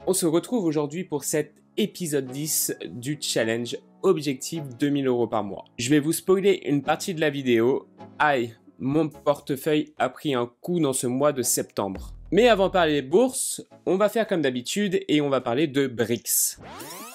On se retrouve aujourd'hui pour cet épisode 10 du challenge Objectif 2000 € par mois. Je vais vous spoiler une partie de la vidéo. Aïe, mon portefeuille a pris un coup dans ce mois de septembre. Mais avant de parler bourse, on va faire comme d'habitude et on va parler de BRICS.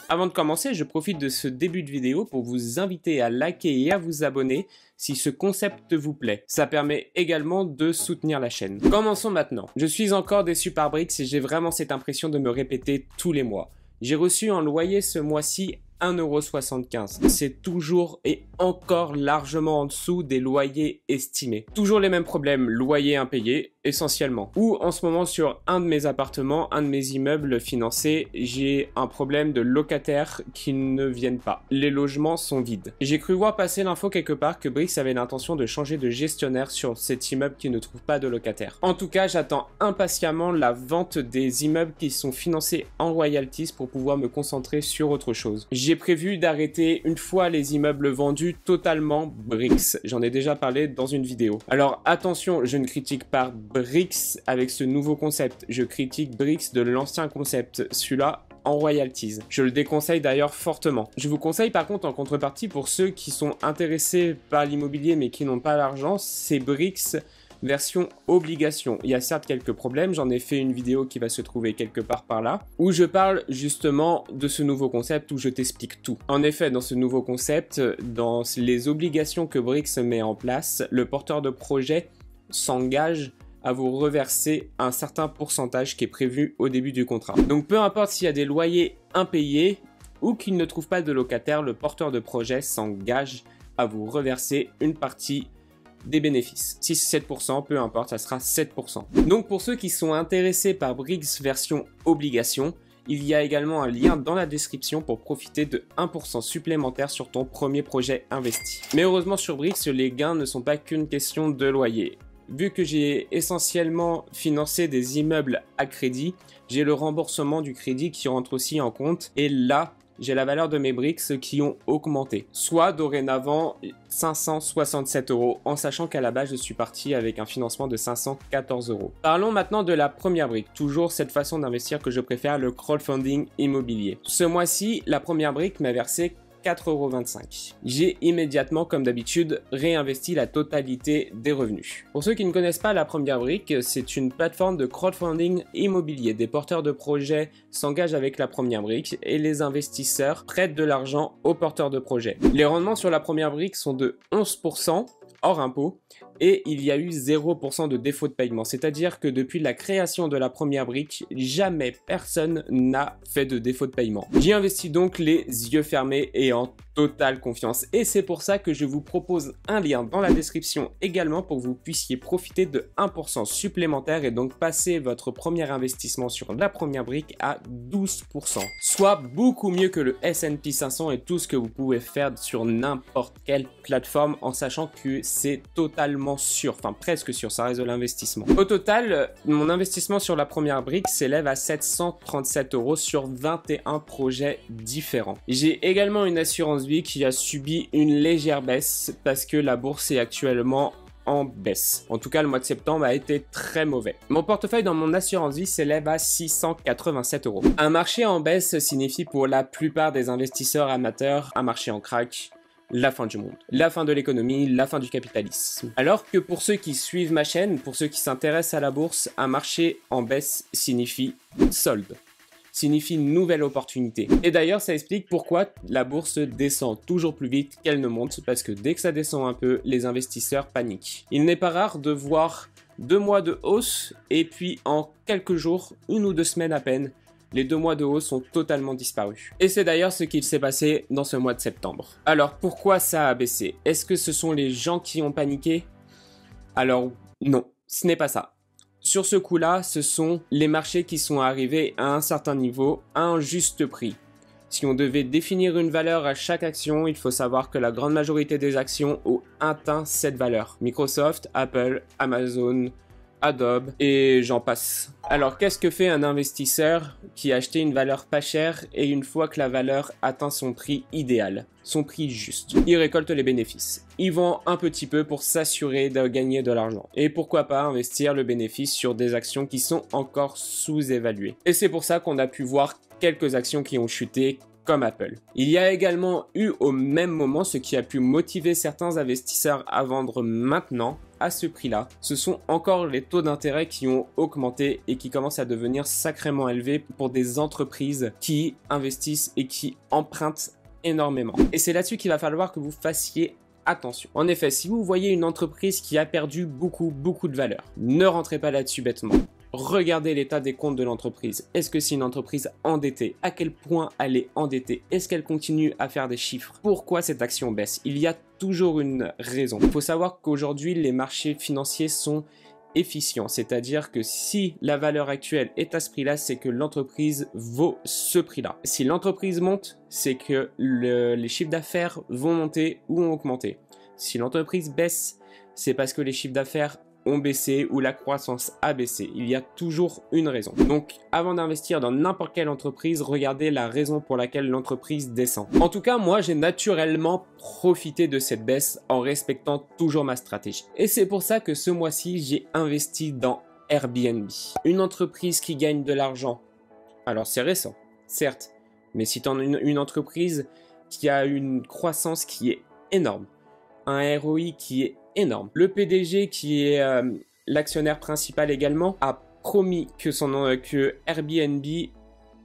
Avant de commencer, je profite de ce début de vidéo pour vous inviter à liker et à vous abonner si ce concept vous plaît. Ça permet également de soutenir la chaîne. Commençons maintenant. Je suis encore déçu par BRICS et j'ai vraiment cette impression de me répéter tous les mois. J'ai reçu en loyer ce mois-ci 1,75 €. C'est toujours et encore largement en dessous des loyers estimés. Toujours les mêmes problèmes, loyers impayés essentiellement. Ou en ce moment sur un de mes appartements, un de mes immeubles financés, j'ai un problème de locataires qui ne viennent pas. Les logements sont vides. J'ai cru voir passer l'info quelque part que BRICS avait l'intention de changer de gestionnaire sur cet immeuble qui ne trouve pas de locataires. En tout cas, j'attends impatiemment la vente des immeubles qui sont financés en royalties pour pouvoir me concentrer sur autre chose. J'ai prévu d'arrêter une fois les immeubles vendus totalement BRICS. J'en ai déjà parlé dans une vidéo. Alors attention, je ne critique pas BRICS avec ce nouveau concept. Je critique BRICS de l'ancien concept, celui-là en royalties. Je le déconseille d'ailleurs fortement. Je vous conseille par contre en contrepartie pour ceux qui sont intéressés par l'immobilier mais qui n'ont pas l'argent, c'est BRICS version obligation. Il y a certes quelques problèmes, j'en ai fait une vidéo qui va se trouver quelque part par là, où je parle justement de ce nouveau concept, où je t'explique tout. En effet, dans ce nouveau concept, dans les obligations que BRICS met en place, le porteur de projet s'engage à vous reverser un certain pourcentage qui est prévu au début du contrat. Donc peu importe s'il y a des loyers impayés ou qu'il ne trouve pas de locataire, le porteur de projet s'engage à vous reverser une partie des bénéfices. Si c'est 7%, peu importe, ça sera 7%. Donc pour ceux qui sont intéressés par BRICS version obligation, il y a également un lien dans la description pour profiter de 1% supplémentaire sur ton premier projet investi. Mais heureusement sur BRICS, les gains ne sont pas qu'une question de loyer. Vu que j'ai essentiellement financé des immeubles à crédit, j'ai le remboursement du crédit qui rentre aussi en compte et là, j'ai la valeur de mes BRICS qui ont augmenté, soit dorénavant 567 €, en sachant qu'à la base je suis parti avec un financement de 514 €. Parlons maintenant de la première brique, toujours cette façon d'investir que je préfère, le crowdfunding immobilier. Ce mois-ci, la première brique m'a versé 4,25 €. J'ai immédiatement, comme d'habitude, réinvesti la totalité des revenus. Pour ceux qui ne connaissent pas la première brique, c'est une plateforme de crowdfunding immobilier. Des porteurs de projets s'engagent avec la première brique et les investisseurs prêtent de l'argent aux porteurs de projets. Les rendements sur la première brique sont de 11% hors impôt et il y a eu 0% de défaut de paiement. C'est-à-dire que depuis la création de la première brique, jamais personne n'a fait de défaut de paiement. J'y investis donc les yeux fermés et en totale confiance. Et c'est pour ça que je vous propose un lien dans la description également pour que vous puissiez profiter de 1% supplémentaire et donc passer votre premier investissement sur la première brique à 12%. Soit beaucoup mieux que le S&P 500 et tout ce que vous pouvez faire sur n'importe quelle plateforme en sachant que c'est totalement sûr, enfin presque sûr, ça reste de l'investissement. Au total, mon investissement sur la première brique s'élève à 737 € sur 21 projets différents. J'ai également une assurance vie qui a subi une légère baisse parce que la bourse est actuellement en baisse. En tout cas, le mois de septembre a été très mauvais. Mon portefeuille dans mon assurance vie s'élève à 687 €. Un marché en baisse signifie pour la plupart des investisseurs amateurs un marché en crack, la fin du monde, la fin de l'économie, la fin du capitalisme. Alors que pour ceux qui suivent ma chaîne, pour ceux qui s'intéressent à la bourse, un marché en baisse signifie solde, signifie nouvelle opportunité. Et d'ailleurs, ça explique pourquoi la bourse descend toujours plus vite qu'elle ne monte, parce que dès que ça descend un peu, les investisseurs paniquent. Il n'est pas rare de voir 2 mois de hausse et puis en quelques jours, 1 ou 2 semaines à peine, les 2 mois de hausse sont totalement disparus. Et c'est d'ailleurs ce qu'il s'est passé dans ce mois de septembre. Alors pourquoi ça a baissé? Est-ce que ce sont les gens qui ont paniqué? Alors non, ce n'est pas ça. Sur ce coup-là, ce sont les marchés qui sont arrivés à un certain niveau, à un juste prix. Si on devait définir une valeur à chaque action, il faut savoir que la grande majorité des actions ont atteint cette valeur. Microsoft, Apple, Amazon, Adobe et j'en passe. Alors qu'est-ce que fait un investisseur qui a acheté une valeur pas chère et une fois que la valeur atteint son prix idéal, son prix juste, il récolte les bénéfices. Il vend un petit peu pour s'assurer de gagner de l'argent. Et pourquoi pas investir le bénéfice sur des actions qui sont encore sous-évaluées. Et c'est pour ça qu'on a pu voir quelques actions qui ont chuté, comme Apple. Il y a également eu au même moment ce qui a pu motiver certains investisseurs à vendre maintenant à ce prix-là. Ce sont encore les taux d'intérêt qui ont augmenté et qui commencent à devenir sacrément élevés pour des entreprises qui investissent et qui empruntent énormément. Et c'est là-dessus qu'il va falloir que vous fassiez attention. En effet, si vous voyez une entreprise qui a perdu beaucoup de valeur, ne rentrez pas là-dessus bêtement. Regardez l'état des comptes de l'entreprise. Est-ce que c'est une entreprise endettée? À quel point elle est endettée? Est-ce qu'elle continue à faire des chiffres? Pourquoi cette action baisse? Il y a toujours une raison. Il faut savoir qu'aujourd'hui, les marchés financiers sont efficients. C'est-à-dire que si la valeur actuelle est à ce prix-là, c'est que l'entreprise vaut ce prix-là. Si l'entreprise monte, c'est que les chiffres d'affaires vont monter ou ont augmenté. Si l'entreprise baisse, c'est parce que les chiffres d'affaires ont baissé ou la croissance a baissé. Il y a toujours une raison. Donc, avant d'investir dans n'importe quelle entreprise, regardez la raison pour laquelle l'entreprise descend. En tout cas, moi, j'ai naturellement profité de cette baisse en respectant toujours ma stratégie. Et c'est pour ça que ce mois-ci, j'ai investi dans Airbnb. Une entreprise qui gagne de l'argent. Alors, c'est récent, certes. Mais si tu as une entreprise qui a une croissance qui est énorme, un ROI qui est énorme. Le PDG, qui est l'actionnaire principal également, a promis que Airbnb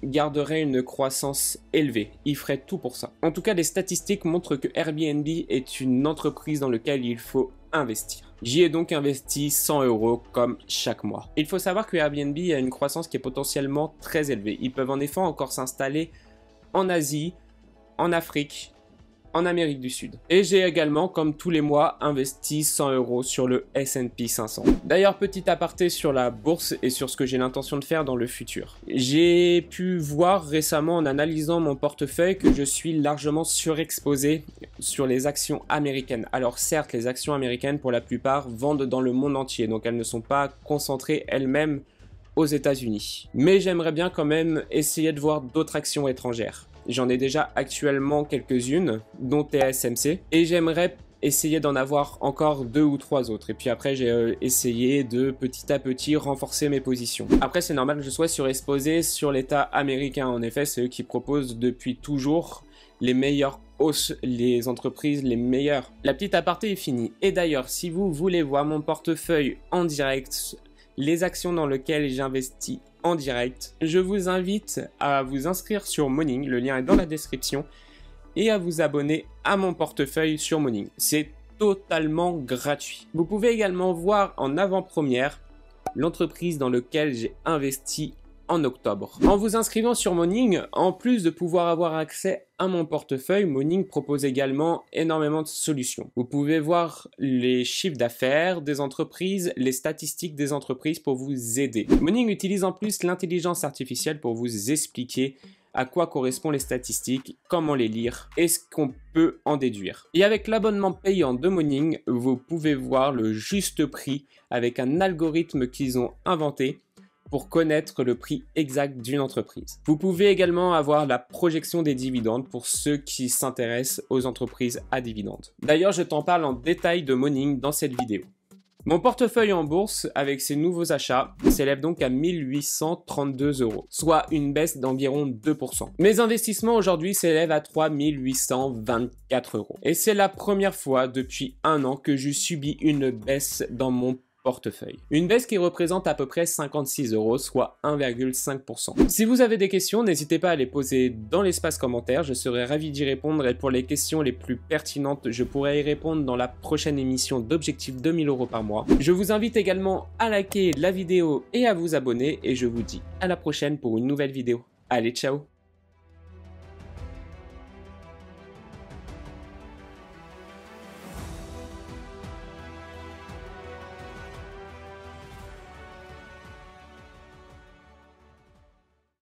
garderait une croissance élevée. Il ferait tout pour ça. En tout cas, les statistiques montrent que Airbnb est une entreprise dans laquelle il faut investir. J'y ai donc investi 100 € comme chaque mois. Il faut savoir que Airbnb a une croissance qui est potentiellement très élevée. Ils peuvent en effet encore s'installer en Asie, en Afrique, en Amérique du Sud. Et j'ai également, comme tous les mois, investi 100 € sur le S&P 500. D'ailleurs, petit aparté sur la bourse et sur ce que j'ai l'intention de faire dans le futur. J'ai pu voir récemment en analysant mon portefeuille que je suis largement surexposé sur les actions américaines. Alors certes, les actions américaines, pour la plupart, vendent dans le monde entier, donc elles ne sont pas concentrées elles-mêmes aux États-Unis. Mais j'aimerais bien quand même essayer de voir d'autres actions étrangères. J'en ai déjà actuellement quelques-unes, dont TSMC, et j'aimerais essayer d'en avoir encore 2 ou 3 autres. Et puis après, j'ai essayé de petit à petit renforcer mes positions. Après, c'est normal que je sois surexposé sur l'État américain. En effet, c'est eux qui proposent depuis toujours les meilleures hausses, les entreprises les meilleures. La petite aparté est finie. Et d'ailleurs, si vous voulez voir mon portefeuille en direct, les actions dans lesquelles j'investis en direct, je vous invite à vous inscrire sur Morning, le lien est dans la description, et à vous abonner à mon portefeuille sur Morning. C'est totalement gratuit. Vous pouvez également voir en avant-première l'entreprise dans laquelle j'ai investi en octobre. En vous inscrivant sur Morning, en plus de pouvoir avoir accès à mon portefeuille, Morning propose également énormément de solutions. Vous pouvez voir les chiffres d'affaires des entreprises, les statistiques des entreprises pour vous aider. Morning utilise en plus l'intelligence artificielle pour vous expliquer à quoi correspondent les statistiques, comment les lire et ce qu'on peut en déduire. Et avec l'abonnement payant de Morning, vous pouvez voir le juste prix avec un algorithme qu'ils ont inventé pour connaître le prix exact d'une entreprise. Vous pouvez également avoir la projection des dividendes pour ceux qui s'intéressent aux entreprises à dividendes. D'ailleurs, je t'en parle en détail de Morning dans cette vidéo. Mon portefeuille en bourse avec ces nouveaux achats s'élève donc à 1832 €, soit une baisse d'environ 2%. Mes investissements aujourd'hui s'élèvent à 3824 €. Et c'est la première fois depuis un an que je subis une baisse dans mon portefeuille. Une baisse qui représente à peu près 56 €, soit 1,5%. Si vous avez des questions, n'hésitez pas à les poser dans l'espace commentaire, je serai ravi d'y répondre et pour les questions les plus pertinentes, je pourrai y répondre dans la prochaine émission d'Objectif 2000 € par mois. Je vous invite également à liker la vidéo et à vous abonner et je vous dis à la prochaine pour une nouvelle vidéo. Allez, ciao!